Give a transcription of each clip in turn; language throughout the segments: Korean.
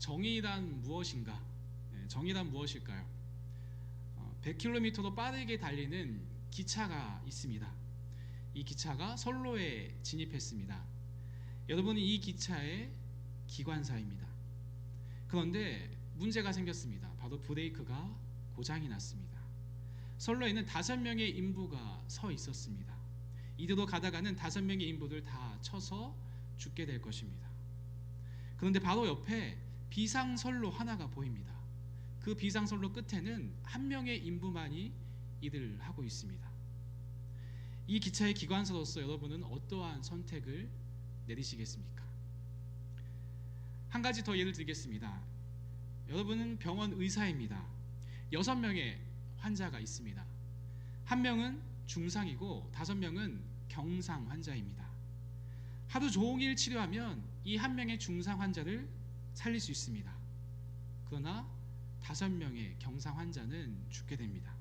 정의란 무엇인가? 정의란 무엇일까요? 100km로 빠르게 달리는 기차가 있습니다. 이 기차가 선로에 진입했습니다. 여러분은 이 기차의 기관사입니다. 그런데 문제가 생겼습니다. 바로 브레이크가 고장이 났습니다. 선로에는 5명의 인부가 서 있었습니다. 이대로 가다가는 5명의 인부들 다 쳐서 죽게 될 것입니다. 그런데 바로 옆에 비상선로 하나가 보입니다. 그 비상선로 끝에는 한 명의 인부만이 일을 하고 있습니다. 이 기차의 기관사로서 여러분은 어떠한 선택을 내리시겠습니까? 한 가지 더 예를 들겠습니다. 여러분은 병원 의사입니다. 6명의 환자가 있습니다. 한 명은 중상이고 5명은 경상 환자입니다. 하루 종일 치료하면 이 한 명의 중상 환자를 살릴 수 있습니다. 그러나 5명의 경상 환자는 죽게 됩니다.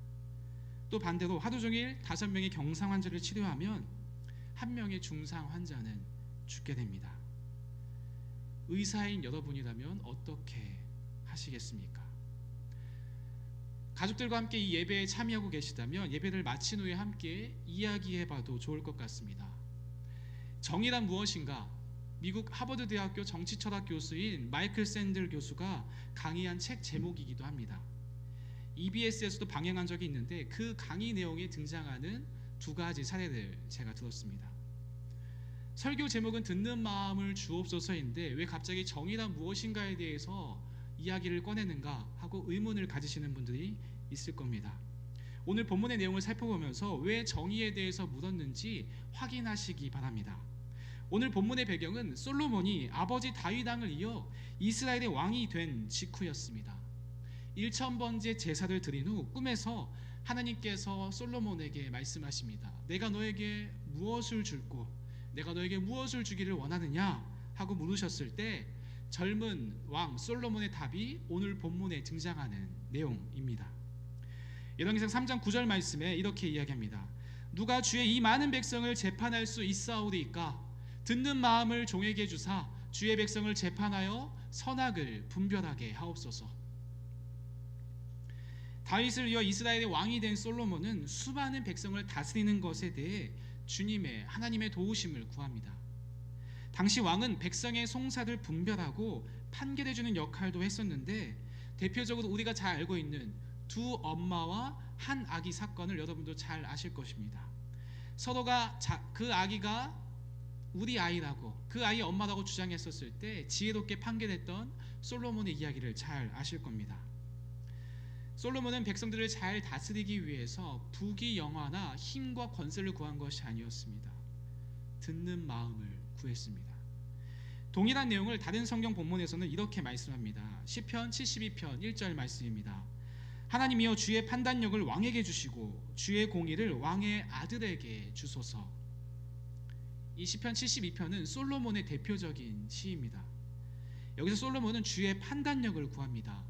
또 반대로 하루 종일 5명의 경상 환자를 치료하면 한 명의 중상 환자는 죽게 됩니다. 의사인 여러분이라면 어떻게 하시겠습니까? 가족들과 함께 이 예배에 참여하고 계시다면 예배를 마친 후에 함께 이야기해봐도 좋을 것 같습니다. 정의란 무엇인가? 미국 하버드 대학교 정치철학 교수인 마이클 샌들 교수가 강의한 책 제목이기도 합니다. EBS에서도 방영한 적이 있는데 그 강의 내용에 등장하는 2가지 사례를 제가 들었습니다. 설교 제목은 듣는 마음을 주옵소서인데 왜 갑자기 정의란 무엇인가에 대해서 이야기를 꺼내는가 하고 의문을 가지시는 분들이 있을 겁니다. 오늘 본문의 내용을 살펴보면서 왜 정의에 대해서 물었는지 확인하시기 바랍니다. 오늘 본문의 배경은 솔로몬이 아버지 다윗 왕을 이어 이스라엘의 왕이 된 직후였습니다. 1000번째 제사를 드린 후 꿈에서 하나님께서 솔로몬에게 말씀하십니다. 내가 너에게 무엇을 줄고 내가 너에게 무엇을 주기를 원하느냐 하고 물으셨을 때 젊은 왕 솔로몬의 답이 오늘 본문에 등장하는 내용입니다. 열왕기상 3장 9절 말씀에 이렇게 이야기합니다. 누가 주의 이 많은 백성을 재판할 수 있사오리이까? 듣는 마음을 종에게 주사 주의 백성을 재판하여 선악을 분별하게 하옵소서. 다윗을 이어 이스라엘의 왕이 된 솔로몬은 수많은 백성을 다스리는 것에 대해 하나님의 도우심을 구합니다. 당시 왕은 백성의 송사를 분별하고 판결해주는 역할도 했었는데 대표적으로 우리가 잘 알고 있는 2 엄마와 한 아기 사건을 여러분도 잘 아실 것입니다. 서로가 그 아기가 우리 아이라고 그 아이의 엄마라고 주장했었을 때 지혜롭게 판결했던 솔로몬의 이야기를 잘 아실 겁니다. 솔로몬은 백성들을 잘 다스리기 위해서 부귀영화나 힘과 권세를 구한 것이 아니었습니다. 듣는 마음을 구했습니다. 동일한 내용을 다른 성경 본문에서는 이렇게 말씀합니다. 시편 72편 1절 말씀입니다. 하나님이여 주의 판단력을 왕에게 주시고 주의 공의를 왕의 아들에게 주소서. 이 시편 72편은 솔로몬의 대표적인 시입니다. 여기서 솔로몬은 주의 판단력을 구합니다.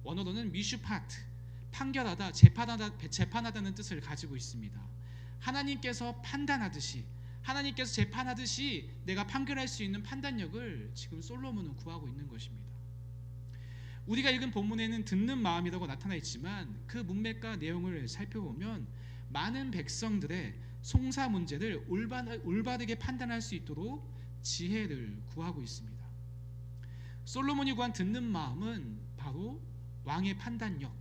원어로는 미슈파트, 판결하다, 재판하다는 뜻을 가지고 있습니다. 하나님께서 판단하듯이, 하나님께서 재판하듯이 내가 판결할 수 있는 판단력을 지금 솔로몬은 구하고 있는 것입니다. 우리가 읽은 본문에는 듣는 마음이라고 나타나 있지만 그 문맥과 내용을 살펴보면 많은 백성들의 송사 문제를 올바르게 판단할 수 있도록 지혜를 구하고 있습니다. 솔로몬이 구한 듣는 마음은 바로 왕의 판단력,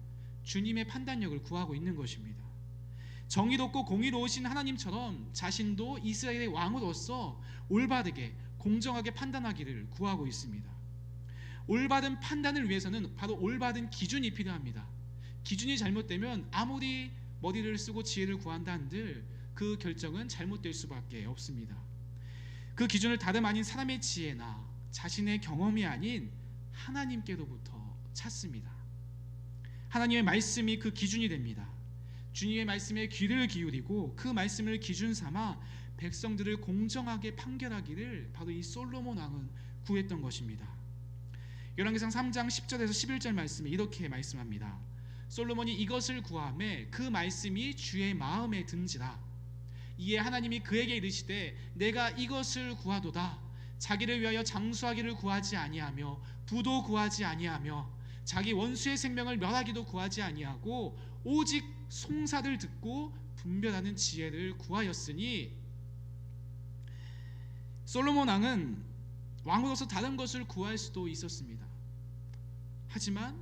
주님의 판단력을 구하고 있는 것입니다. 정의롭고 공의로우신 하나님처럼 자신도 이스라엘의 왕으로서 올바르게 공정하게 판단하기를 구하고 있습니다. 올바른 판단을 위해서는 바로 올바른 기준이 필요합니다. 기준이 잘못되면 아무리 머리를 쓰고 지혜를 구한다 한들 그 결정은 잘못될 수밖에 없습니다. 그 기준을 다름 아닌 사람의 지혜나 자신의 경험이 아닌 하나님께로부터 찾습니다. 하나님의 말씀이 그 기준이 됩니다. 주님의 말씀에 귀를 기울이고 그 말씀을 기준 삼아 백성들을 공정하게 판결하기를 바로 이 솔로몬 왕은 구했던 것입니다. 열왕기상 3장 10절에서 11절 말씀에 이렇게 말씀합니다. 솔로몬이 이것을 구하매 그 말씀이 주의 마음에 든지라. 이에 하나님이 그에게 이르시되 내가 이것을 구하도다. 자기를 위하여 장수하기를 구하지 아니하며 부도 구하지 아니하며 자기 원수의 생명을 멸하기도 구하지 아니하고 오직 송사를 듣고 분별하는 지혜를 구하였으니. 솔로몬 왕은 왕으로서 다른 것을 구할 수도 있었습니다. 하지만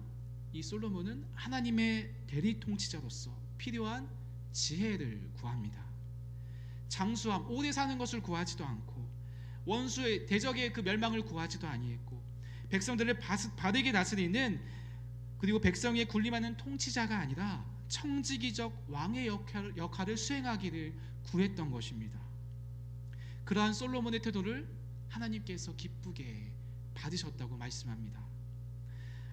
이 솔로몬은 하나님의 대리 통치자로서 필요한 지혜를 구합니다. 장수함, 오래 사는 것을 구하지도 않고 원수의 대적의 그 멸망을 구하지도 아니했고 백성들을 바르게 다스리는, 그리고 백성에 군림하는 통치자가 아니라 청지기적 왕의 역할을 수행하기를 구했던 것입니다. 그러한 솔로몬의 태도를 하나님께서 기쁘게 받으셨다고 말씀합니다.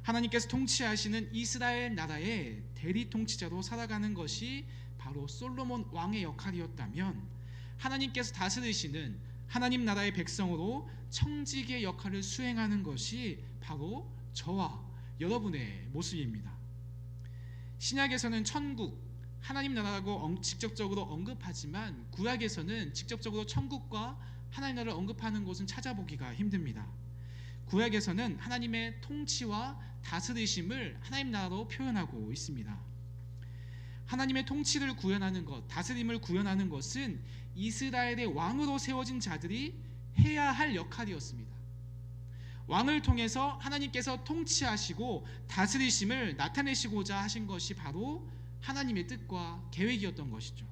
하나님께서 통치하시는 이스라엘 나라의 대리 통치자로 살아가는 것이 바로 솔로몬 왕의 역할이었다면, 하나님께서 다스리시는 하나님 나라의 백성으로 청지기의 역할을 수행하는 것이 바로 저와 여러분의 모습입니다. 신약에서는 천국, 하나님 나라라고 직접적으로 언급하지만 구약에서는 직접적으로 천국과 하나님 나라를 언급하는 곳은 찾아보기가 힘듭니다. 구약에서는 하나님의 통치와 다스리심을 하나님 나라로 표현하고 있습니다. 하나님의 통치를 구현하는 것, 다스림을 구현하는 것은 이스라엘의 왕으로 세워진 자들이 해야 할 역할이었습니다. 왕을 통해서 하나님께서 통치하시고 다스리심을 나타내시고자 하신 것이 바로 하나님의 뜻과 계획이었던 것이죠.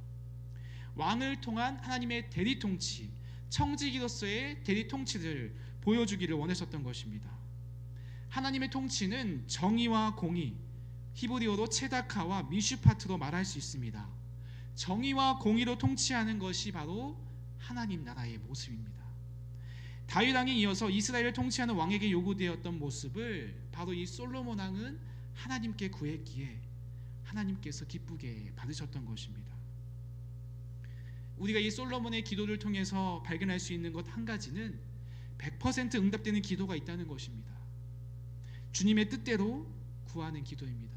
왕을 통한 하나님의 대리 통치, 청지기로서의 대리 통치를 보여주기를 원하셨던 것입니다. 하나님의 통치는 정의와 공의, 히브리어로 체다카와 미슈파트로 말할 수 있습니다. 정의와 공의로 통치하는 것이 바로 하나님 나라의 모습입니다. 다윗 왕에 이어서 이스라엘을 통치하는 왕에게 요구되었던 모습을 바로 이 솔로몬 왕은 하나님께 구했기에 하나님께서 기쁘게 받으셨던 것입니다. 우리가 이 솔로몬의 기도를 통해서 발견할 수 있는 것 한 가지는 100% 응답되는 기도가 있다는 것입니다. 주님의 뜻대로 구하는 기도입니다.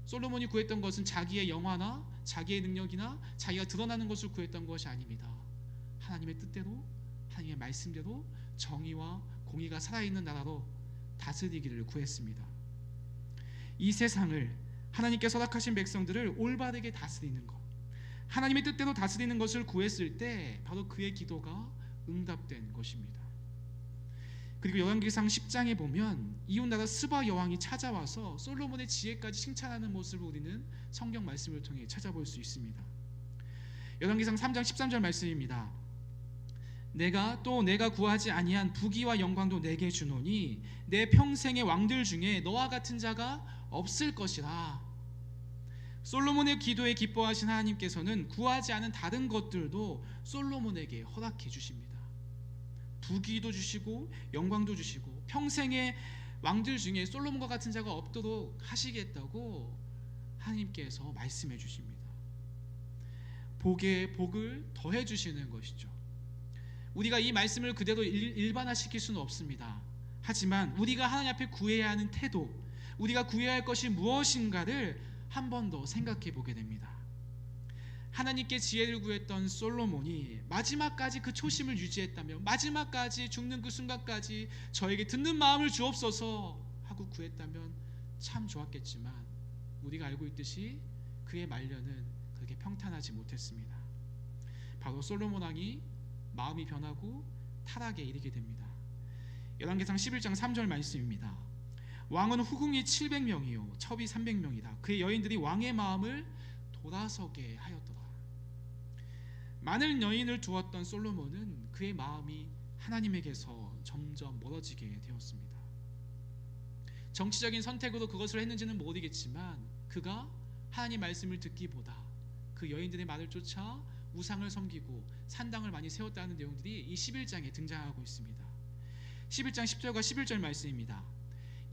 솔로몬이 구했던 것은 자기의 영화나 자기의 능력이나 자기가 드러나는 것을 구했던 것이 아닙니다. 하나님의 뜻대로, 하나님의 말씀대로 정의와 공의가 살아있는 나라로 다스리기를 구했습니다. 이 세상을 하나님께서 허락하신 백성들을 올바르게 다스리는 것, 하나님의 뜻대로 다스리는 것을 구했을 때 바로 그의 기도가 응답된 것입니다. 그리고 열왕기상 10장에 보면 이웃나라 스바 여왕이 찾아와서 솔로몬의 지혜까지 칭찬하는 모습을 우리는 성경 말씀을 통해 찾아볼 수 있습니다. 열왕기상 3장 13절 말씀입니다. 내가 구하지 아니한 부귀와 영광도 내게 주노니 내 평생의 왕들 중에 너와 같은 자가 없을 것이라. 솔로몬의 기도에 기뻐하신 하나님께서는 구하지 않은 다른 것들도 솔로몬에게 허락해 주십니다. 부귀도 주시고 영광도 주시고 평생의 왕들 중에 솔로몬과 같은 자가 없도록 하시겠다고 하나님께서 말씀해 주십니다. 복을 더해 주시는 것이죠. 우리가 이 말씀을 그대로 일반화시킬 수는 없습니다. 하지만 우리가 하나님 앞에 구해야 하는 태도, 우리가 구해야 할 것이 무엇인가를 한 번 더 생각해 보게 됩니다. 하나님께 지혜를 구했던 솔로몬이 마지막까지 그 초심을 유지했다면, 마지막까지 죽는 그 순간까지 저에게 듣는 마음을 주옵소서 하고 구했다면 참 좋았겠지만 우리가 알고 있듯이 그의 말년은 그렇게 평탄하지 못했습니다. 바로 솔로몬 왕이 마음이 변하고 타락에 이르게 됩니다. 열왕기상 11장 3절 말씀입니다. 왕은 후궁이 700명이요 첩이 300명이다. 그의 여인들이 왕의 마음을 돌아서게 하였더라. 많은 여인을 두었던 솔로몬은 그의 마음이 하나님에게서 점점 멀어지게 되었습니다. 정치적인 선택으로 그것을 했는지는 모르겠지만 그가 하나님 말씀을 듣기보다 그 여인들의 말을 쫓아 우상을 섬기고 산당을 많이 세웠다는 내용들이 이 11장에 등장하고 있습니다. 11장 10절과 11절 말씀입니다.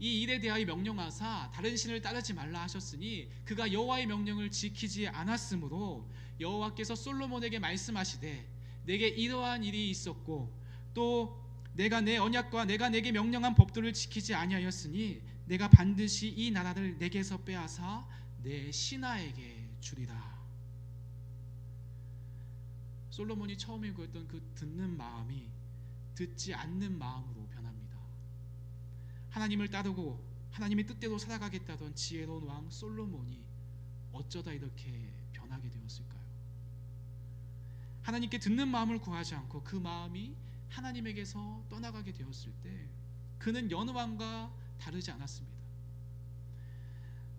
이 일에 대하여 명령하사 다른 신을 따르지 말라 하셨으니 그가 여호와의 명령을 지키지 않았으므로 여호와께서 솔로몬에게 말씀하시되 내게 이러한 일이 있었고 또 내가 내 언약과 내가 내게 명령한 법도를 지키지 아니하였으니 내가 반드시 이 나라를 내게서 빼앗아 내 신하에게 주리라. 솔로몬이 처음에 구했던 그 듣는 마음이 듣지 않는 마음으로 변합니다. 하나님을 따르고 하나님의 뜻대로 살아가겠다던 지혜로운 왕 솔로몬이 어쩌다 이렇게 변하게 되었을까요? 하나님께 듣는 마음을 구하지 않고 그 마음이 하나님에게서 떠나가게 되었을 때 그는 여느 왕과 다르지 않았습니다.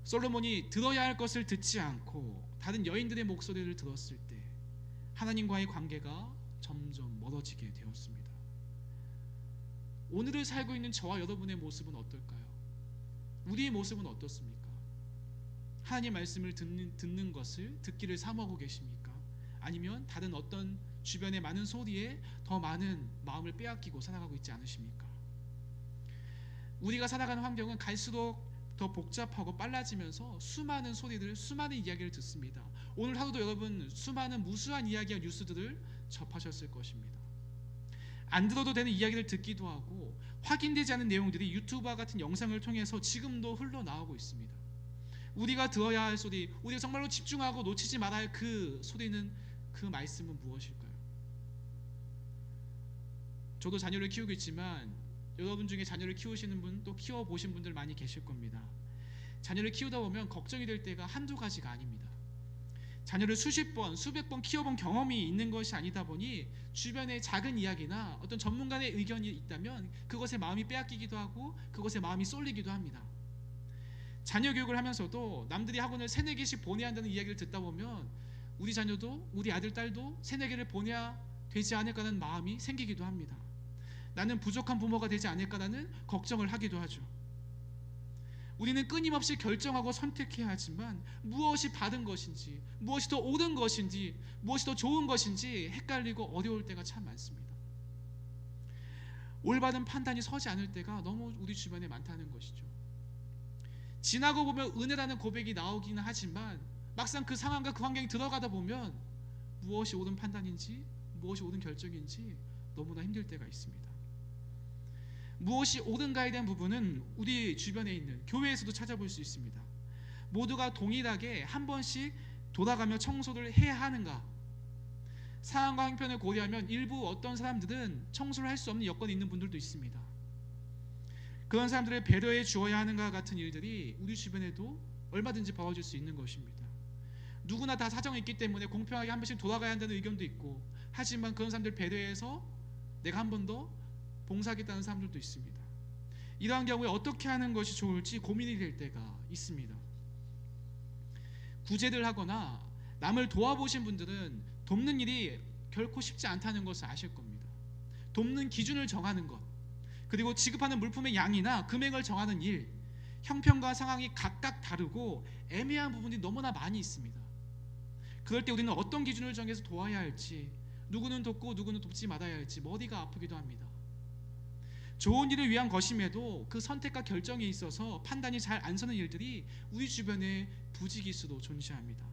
솔로몬이 들어야 할 것을 듣지 않고 다른 여인들의 목소리를 들었을 때 하나님과의 관계가 점점 멀어지게 되었습니다. 오늘을 살고 있는 저와 여러분의 모습은 어떨까요? 우리의 모습은 어떻습니까? 하나님 말씀을 듣는 것을 듣기를 사모하고 계십니까? 아니면 다른 어떤 주변의 많은 소리에 더 많은 마음을 빼앗기고 살아가고 있지 않으십니까? 우리가 살아가는 환경은 갈수록 더 복잡하고 빨라지면서 수많은 소리들, 수많은 이야기를 듣습니다. 오늘 하루도 여러분 수많은 무수한 이야기와 뉴스들을 접하셨을 것입니다. 안 들어도 되는 이야기를 듣기도 하고 확인되지 않은 내용들이 유튜브와 같은 영상을 통해서 지금도 흘러나오고 있습니다. 우리가 들어야 할 소리, 우리가 정말로 집중하고 놓치지 말아야 할 그 소리는, 그 말씀은 무엇일까요? 저도 자녀를 키우고 있지만 여러분 중에 자녀를 키우시는 분, 또 키워보신 분들 많이 계실 겁니다. 자녀를 키우다 보면 걱정이 될 때가 한두 가지가 아닙니다. 자녀를 수십 번, 수백 번 키워본 경험이 있는 것이 아니다 보니 주변의 작은 이야기나 어떤 전문가의 의견이 있다면 그것에 마음이 빼앗기기도 하고 그것에 마음이 쏠리기도 합니다. 자녀 교육을 하면서도 남들이 학원을 3-4개씩 보내야 한다는 이야기를 듣다 보면 우리 자녀도, 우리 아들, 딸도 3-4개를 보내야 되지 않을까라는 마음이 생기기도 합니다. 나는 부족한 부모가 되지 않을까라는 걱정을 하기도 하죠. 우리는 끊임없이 결정하고 선택해야 하지만 무엇이 바른 것인지, 무엇이 더 옳은 것인지, 무엇이 더 좋은 것인지 헷갈리고 어려울 때가 참 많습니다. 올바른 판단이 서지 않을 때가 너무 우리 주변에 많다는 것이죠. 지나고 보면 은혜라는 고백이 나오기는 하지만 막상 그 상황과 그 환경에 들어가다 보면 무엇이 옳은 판단인지, 무엇이 옳은 결정인지 너무나 힘들 때가 있습니다. 무엇이 옳은가에 대한 부분은 우리 주변에 있는 교회에서도 찾아볼 수 있습니다. 모두가 동일하게 한 번씩 돌아가며 청소를 해야 하는가? 상황과 형편을 고려하면 일부 어떤 사람들은 청소를 할 수 없는 여건이 있는 분들도 있습니다. 그런 사람들을 배려해 주어야 하는가 같은 일들이 우리 주변에도 얼마든지 벌어질 수 있는 것입니다. 누구나 다 사정이 있기 때문에 공평하게 한 번씩 돌아가야 한다는 의견도 있고, 하지만 그런 사람들 배려해서 내가 한 번 더 봉사하겠다는 사람들도 있습니다. 이러한 경우에 어떻게 하는 것이 좋을지 고민이 될 때가 있습니다. 구제를 하거나 남을 도와보신 분들은 돕는 일이 결코 쉽지 않다는 것을 아실 겁니다. 돕는 기준을 정하는 것, 그리고 지급하는 물품의 양이나 금액을 정하는 일, 형편과 상황이 각각 다르고 애매한 부분이 너무나 많이 있습니다. 그럴 때 우리는 어떤 기준을 정해서 도와야 할지, 누구는 돕고 누구는 돕지 말아야 할지 머리가 아프기도 합니다. 좋은 일을 위한 것임에도 그 선택과 결정에 있어서 판단이 잘 안 서는 일들이 우리 주변에 부지기수로 존재합니다.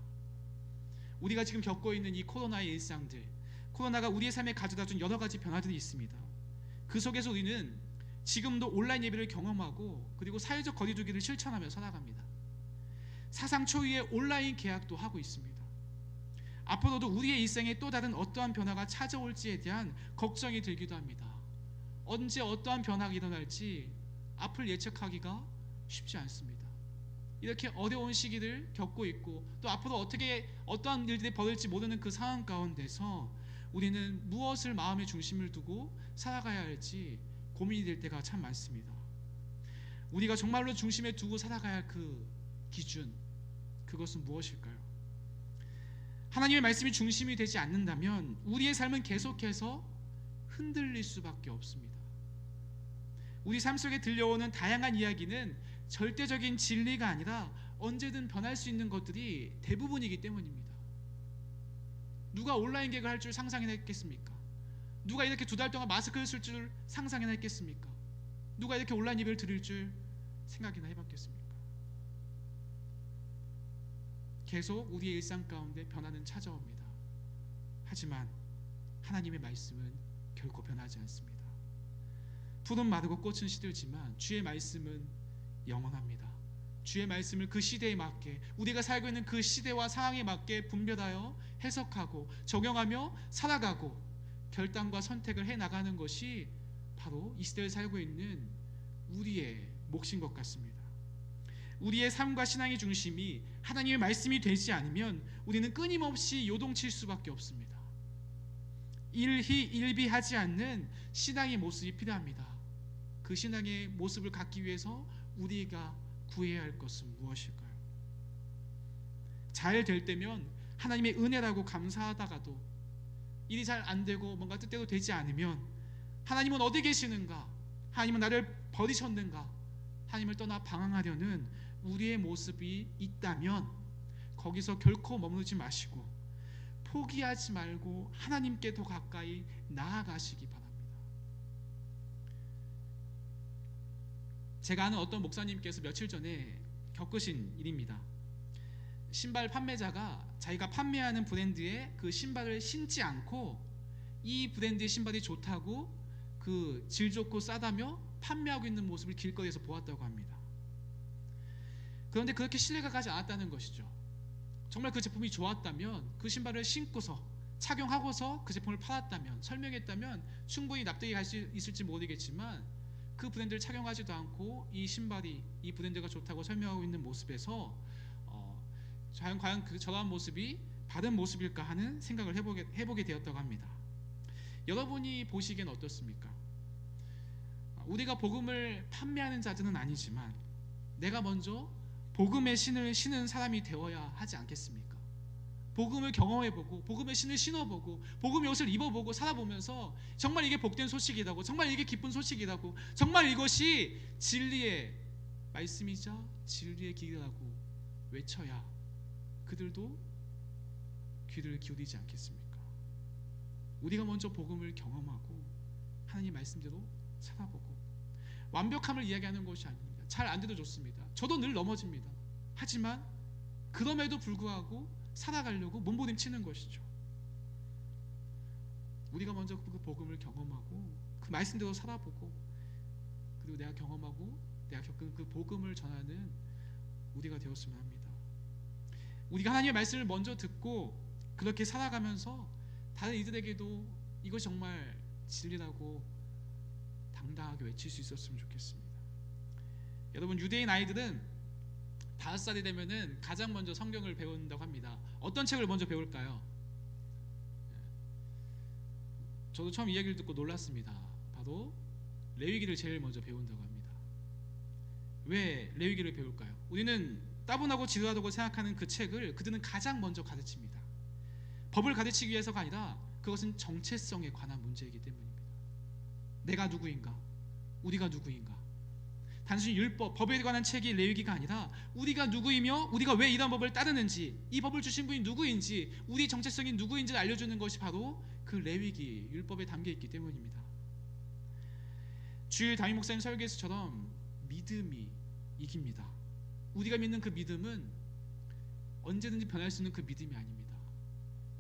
우리가 지금 겪고 있는 이 코로나의 일상들, 코로나가 우리의 삶에 가져다준 여러 가지 변화들이 있습니다. 그 속에서 우리는 지금도 온라인 예배를 경험하고 그리고 사회적 거리두기를 실천하며 살아갑니다. 사상 초유의 온라인 계약도 하고 있습니다. 앞으로도 우리의 일생에 또 다른 어떠한 변화가 찾아올지에 대한 걱정이 들기도 합니다. 언제 어떠한 변화가 일어날지 앞을 예측하기가 쉽지 않습니다. 이렇게 어려운 시기를 겪고 있고 또 앞으로 어떠한 일들이 벌어질지 모르는 그 상황 가운데서 우리는 무엇을 마음의 중심을 두고 살아가야 할지 고민이 될 때가 참 많습니다. 우리가 정말로 중심에 두고 살아가야 할 그 기준, 그것은 무엇일까요? 하나님의 말씀이 중심이 되지 않는다면 우리의 삶은 계속해서 흔들릴 수밖에 없습니다. 우리 삶 속에 들려오는 다양한 이야기는 절대적인 진리가 아니라 언제든 변할 수 있는 것들이 대부분이기 때문입니다. 누가 온라인 개혁을 할 줄 상상이나 했겠습니까? 누가 이렇게 2달 동안 마스크를 쓸 줄 상상이나 했겠습니까? 누가 이렇게 온라인 예배를 드릴 줄 생각이나 해봤겠습니까? 계속 우리의 일상 가운데 변화는 찾아옵니다. 하지만 하나님의 말씀은 결코 변하지 않습니다. 풀은 마르고 꽃은 시들지만 주의 말씀은 영원합니다. 주의 말씀을 그 시대에 맞게, 우리가 살고 있는 그 시대와 상황에 맞게 분별하여 해석하고 적용하며 살아가고 결단과 선택을 해 나가는 것이 바로 이 시대를 살고 있는 우리의 몫인 것 같습니다. 우리의 삶과 신앙의 중심이 하나님의 말씀이 되지 않으면 우리는 끊임없이 요동칠 수밖에 없습니다. 일희일비하지 않는 신앙의 모습이 필요합니다. 그 신앙의 모습을 갖기 위해서 우리가 구해야 할 것은 무엇일까요? 잘 될 때면 하나님의 은혜라고 감사하다가도 일이 잘 안 되고 뭔가 뜻대로 되지 않으면 하나님은 어디 계시는가? 하나님은 나를 버리셨는가? 하나님을 떠나 방황하려는 우리의 모습이 있다면 거기서 결코 머무르지 마시고 포기하지 말고 하나님께 더 가까이 나아가시기 바랍니다. 제가 아는 어떤 목사님께서 며칠 전에 겪으신 일입니다. 신발 판매자가 자기가 판매하는 브랜드의 그 신발을 신지 않고 이 브랜드의 신발이 좋다고 그 질 좋고 싸다며 판매하고 있는 모습을 길거리에서 보았다고 합니다. 그런데 그렇게 신뢰가 가지 않았다는 것이죠. 정말 그 제품이 좋았다면 그 신발을 신고서 착용하고서 그 제품을 팔았다면, 설명했다면 충분히 납득이 갈 수 있을지 모르겠지만 그 브랜드를 착용하지도 않고 이 신발이 이 브랜드가 좋다고 설명하고 있는 모습에서 과연 저러한 모습이 바른 모습일까 하는 생각을 해보게 되었다고 합니다. 여러분이 보시기엔 어떻습니까? 우리가 복음을 판매하는 자들은 아니지만 내가 먼저 복음의 신을 신은 사람이 되어야 하지 않겠습니까? 복음을 경험해보고 복음의 신을 신어보고 복음의 옷을 입어보고 살아보면서 정말 이게 복된 소식이라고, 정말 이게 기쁜 소식이라고, 정말 이것이 진리의 말씀이자 진리의 길이라고 외쳐야 그들도 귀를 기울이지 않겠습니까? 우리가 먼저 복음을 경험하고 하나님 말씀대로 살아보고, 완벽함을 이야기하는 것이 아닙니다. 잘 안 돼도 좋습니다. 저도 늘 넘어집니다. 하지만 그럼에도 불구하고 살아가려고 몸부림치는 것이죠. 우리가 먼저 그 복음을 경험하고 그 말씀대로 살아보고, 그리고 내가 경험하고 내가 겪은 그 복음을 전하는 우리가 되었으면 합니다. 우리가 하나님의 말씀을 먼저 듣고 그렇게 살아가면서 다른 이들에게도 이것이 정말 진리라고 당당하게 외칠 수 있었으면 좋겠습니다. 여러분, 유대인 아이들은 5살이 되면은 가장 먼저 성경을 배운다고 합니다. 어떤 책을 먼저 배울까요? 저도 처음 이야기를 듣고 놀랐습니다. 바로 레위기를 제일 먼저 배운다고 합니다. 왜 레위기를 배울까요? 우리는 따분하고 지루하다고 생각하는 그 책을 그들은 가장 먼저 가르칩니다. 법을 가르치기 위해서가 아니라 그것은 정체성에 관한 문제이기 때문입니다. 내가 누구인가? 우리가 누구인가? 단순히 율법, 법에 관한 책이 레위기가 아니라 우리가 누구이며 우리가 왜 이런 법을 따르는지, 이 법을 주신 분이 누구인지, 우리의 정체성이 누구인지를 알려주는 것이 바로 그 레위기, 율법에 담겨있기 때문입니다. 주일 담임 목사님 설교에서처럼 믿음이 이깁니다. 우리가 믿는 그 믿음은 언제든지 변할 수 있는 그 믿음이 아닙니다.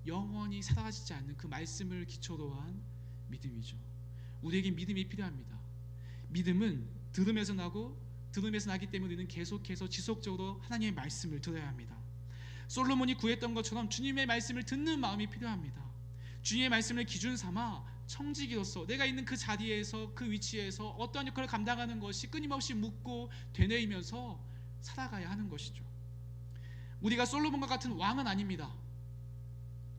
영원히 사라지지 않는 그 말씀을 기초로 한 믿음이죠. 우리에게 믿음이 필요합니다. 믿음은 들음에서 나고, 들음에서 나기 때문에 우리는 계속해서 지속적으로 하나님의 말씀을 들어야 합니다. 솔로몬이 구했던 것처럼 주님의 말씀을 듣는 마음이 필요합니다. 주님의 말씀을 기준 삼아 청지기로서 내가 있는 그 자리에서, 그 위치에서 어떠한 역할을 감당하는 것이 끊임없이 묻고 되뇌이면서 살아가야 하는 것이죠. 우리가 솔로몬과 같은 왕은 아닙니다.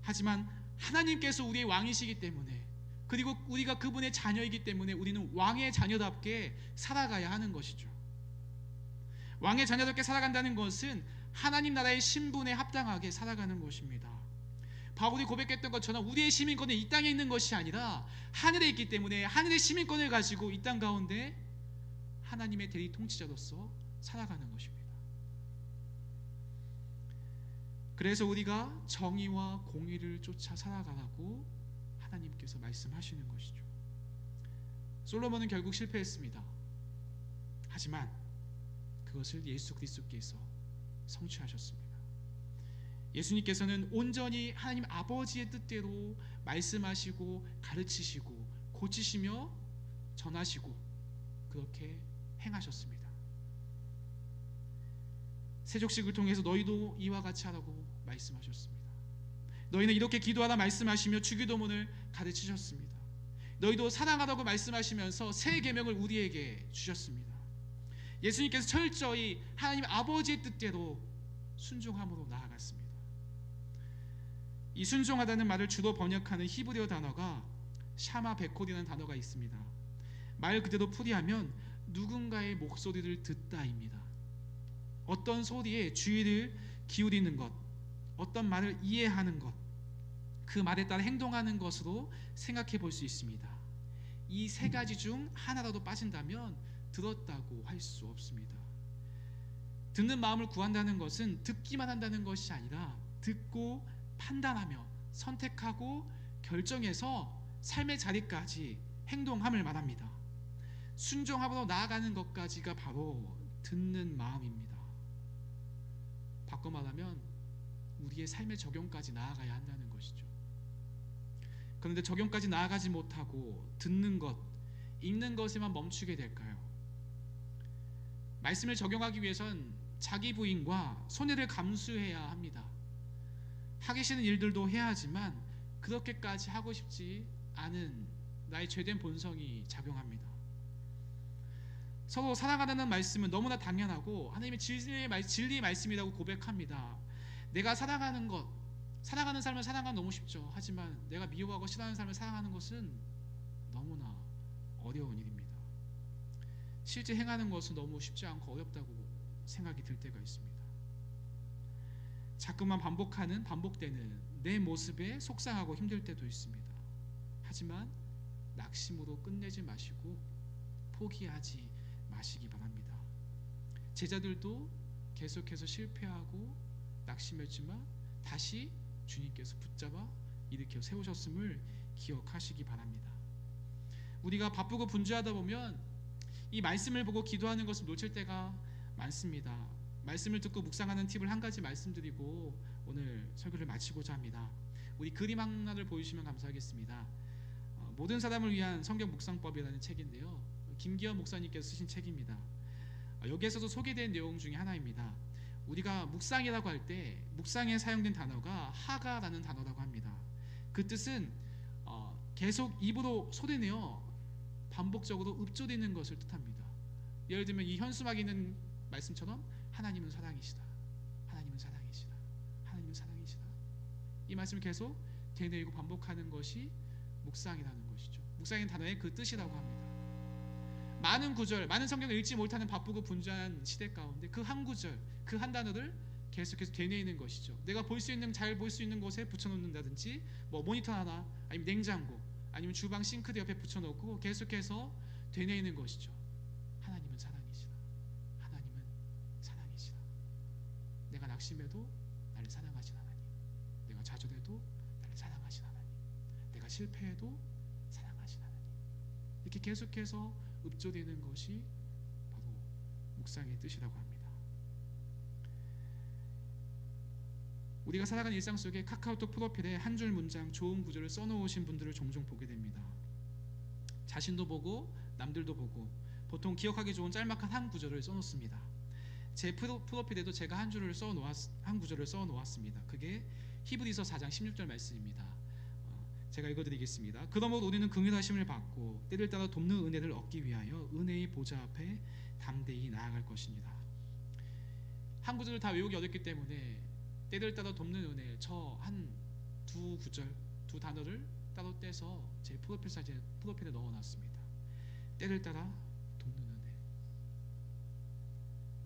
하지만 하나님께서 우리의 왕이시기 때문에, 그리고 우리가 그분의 자녀이기 때문에 우리는 왕의 자녀답게 살아가야 하는 것이죠. 왕의 자녀답게 살아간다는 것은 하나님 나라의 신분에 합당하게 살아가는 것입니다. 바울이 고백했던 것처럼 우리의 시민권은 이 땅에 있는 것이 아니라 하늘에 있기 때문에 하늘의 시민권을 가지고 이 땅 가운데 하나님의 대리 통치자로서 살아가는 것입니다. 그래서 우리가 정의와 공의를 쫓아 살아가라고 하나님께서 말씀하시는 것이죠. 솔로몬은 결국 실패했습니다. 하지만 그것을 예수 그리스도께서 성취하셨습니다. 예수님께서는 온전히 하나님 아버지의 뜻대로 말씀하시고 가르치시고 고치시며 전하시고 그렇게 행하셨습니다. 세족식을 통해서 너희도 이와 같이 하라고 말씀하셨습니다. 너희는 이렇게 기도하라 말씀하시며 주기도문을 가르치셨습니다. 너희도 사랑하라고 말씀하시면서 새 계명을 우리에게 주셨습니다. 예수님께서 철저히 하나님 아버지의 뜻대로 순종함으로 나아갔습니다. 이 순종하다는 말을 주로 번역하는 히브리어 단어가 샤마 베콜이라는 단어가 있습니다. 말 그대로 풀이하면 누군가의 목소리를 듣다입니다. 어떤 소리에 주의를 기울이는 것, 어떤 말을 이해하는 것, 그 말에 따라 행동하는 것으로 생각해 볼 수 있습니다. 이 세 가지 중 하나라도 빠진다면 들었다고 할 수 없습니다. 듣는 마음을 구한다는 것은 듣기만 한다는 것이 아니라 듣고 판단하며 선택하고 결정해서 삶의 자리까지 행동함을 말합니다. 순종함으로 나아가는 것까지가 바로 듣는 마음입니다. 바꿔 말하면 우리의 삶의 적용까지 나아가야 한다는 것이죠. 그런데 적용까지 나아가지 못하고 듣는 것, 읽는 것에만 멈추게 될까요? 말씀을 적용하기 위해선 자기 부인과 손해를 감수해야 합니다. 하기 싫은 일들도 해야 하지만 그렇게까지 하고 싶지 않은 나의 죄된 본성이 작용합니다. 서로 사랑하라는 말씀은 너무나 당연하고 하나님의 진리의 말씀이라고 고백합니다. 내가 사랑하는 것, 사랑하는 삶을 사랑하는 너무 쉽죠. 하지만 내가 미워하고 싫어하는 삶을 사랑하는 것은 너무나 어려운 일입니다. 실제 행하는 것은 너무 쉽지 않고 어렵다고 생각이 들 때가 있습니다. 자꾸만 반복되는 내 모습에 속상하고 힘들 때도 있습니다. 하지만 낙심으로 끝내지 마시고 포기하지 마시기 바랍니다. 제자들도 계속해서 실패하고 낙심했지만 다시 주님께서 붙잡아 일으켜 세우셨음을 기억하시기 바랍니다. 우리가 바쁘고 분주하다 보면 이 말씀을 보고 기도하는 것을 놓칠 때가 많습니다. 말씀을 듣고 묵상하는 팁을 한 가지 말씀드리고 오늘 설교를 마치고자 합니다. 우리 그림 하나를 보여주시면 감사하겠습니다. 모든 사람을 위한 성경 묵상법이라는 책인데요, 김기현 목사님께서 쓰신 책입니다. 여기에서도 소개된 내용 중에 하나입니다. 우리가 묵상이라고 할 때 묵상에 사용된 단어가 하가라는 단어라고 합니다. 그 뜻은 계속 입으로 소리내어 반복적으로 읊조리는 것을 뜻합니다. 예를 들면 이 현수막에 있는 말씀처럼 하나님은 사랑이시다, 하나님은 사랑이시다, 하나님은 사랑이시다, 이 말씀을 계속 되뇌이고 반복하는 것이 묵상이라는 것이죠. 묵상인 단어의 그 뜻이라고 합니다. 많은 구절, 많은 성경을 읽지 못하는 바쁘고 분주한 시대 가운데 그 한 구절, 그 한 단어를 계속해서 되뇌이는 것이죠. 내가 잘 볼 수 있는 곳에 붙여놓는다든지 모니터 하나, 아니면 냉장고, 아니면 주방 싱크대 옆에 붙여놓고 계속해서 되뇌이는 것이죠. 하나님은 사랑이시다, 하나님은 사랑이시다. 내가 낙심해도 나를 사랑하신 하나님, 내가 좌절해도 나를 사랑하신 하나님, 내가 실패해도 사랑하신 하나님, 이렇게 계속해서 읊조리는 것이 바로 묵상의 뜻이라고 합니다. 우리가 살아가는 일상 속에 카카오톡 프로필에 한 줄 문장 좋은 구절을 써놓으신 분들을 종종 보게 됩니다. 자신도 보고 남들도 보고 보통 기억하기 좋은 짤막한 한 구절을 써놓습니다. 제 프로필에도 제가 한 구절을 써놓았습니다. 그게 히브리서 4장 16절 말씀입니다. 제가 읽어드리겠습니다. 그러므로 우리는 긍휼하심을 받고 때를 따라 돕는 은혜를 얻기 위하여 은혜의 보좌 앞에 담대히 나아갈 것입니다. 한 구절을 다 외우기 어렵기 때문에 때를 따라 돕는 은혜, 저 두 구절, 두 단어를 따로 떼서 제 프로필에 넣어놨습니다. 때를 따라 돕는 은혜.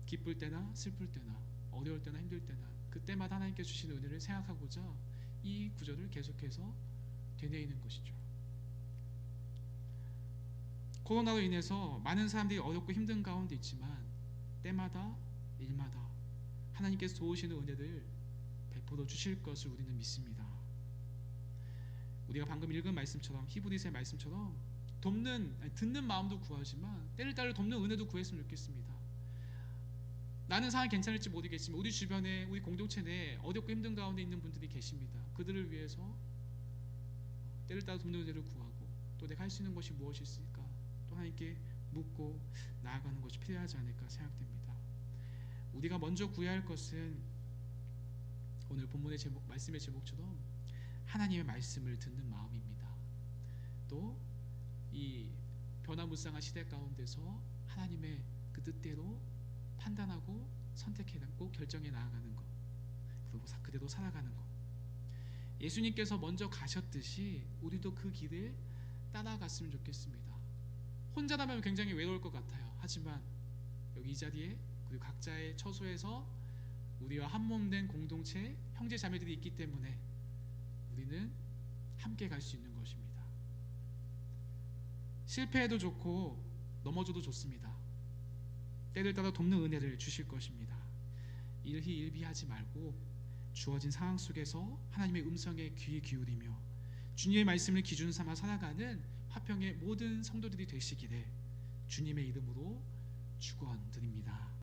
기쁠 때나 슬플 때나 어려울 때나 힘들 때나 그때마다 하나님께 주시는 은혜를 생각하고자 이 구절을 계속해서 되뇌이는 것이죠. 코로나로 인해서 많은 사람들이 어렵고 힘든 가운데 있지만 때마다 일마다 하나님께서 도우시는 은혜를 베풀어 주실 것을 우리는 믿습니다. 우리가 방금 읽은 말씀처럼, 히브리서의 말씀처럼 듣는 마음도 구하지만 때를 따라 돕는 은혜도 구했으면 좋겠습니다. 나는 상황이 괜찮을지 모르겠지만 우리 주변에, 우리 공동체 내에 어렵고 힘든 가운데 있는 분들이 계십니다. 그들을 위해서 때를 따라 돕는 은혜를 구하고 또 내가 할 수 있는 것이 무엇이 있을까 또 하나님께 묻고 나아가는 것이 필요하지 않을까 생각됩니다. 우리가 먼저 구해야 할 것은 오늘 본문의 말씀의 제목처럼 하나님의 말씀을 듣는 마음입니다. 또 이 변화무쌍한 시대 가운데서 하나님의 그 뜻대로 판단하고 선택해고 결정해 나아가는 것, 그리고 그대로 살아가는 것. 예수님께서 먼저 가셨듯이 우리도 그 길을 따라갔으면 좋겠습니다. 혼자라면 굉장히 외로울 것 같아요. 하지만 여기 이 자리에 우리 각자의 처소에서 우리와 한몸된 공동체 형제 자매들이 있기 때문에 우리는 함께 갈 수 있는 것입니다. 실패해도 좋고 넘어져도 좋습니다. 때를 따라 돕는 은혜를 주실 것입니다. 일희일비하지 말고 주어진 상황 속에서 하나님의 음성에 귀 기울이며 주님의 말씀을 기준 삼아 살아가는 화평의 모든 성도들이 되시기를 주님의 이름으로 축원드립니다.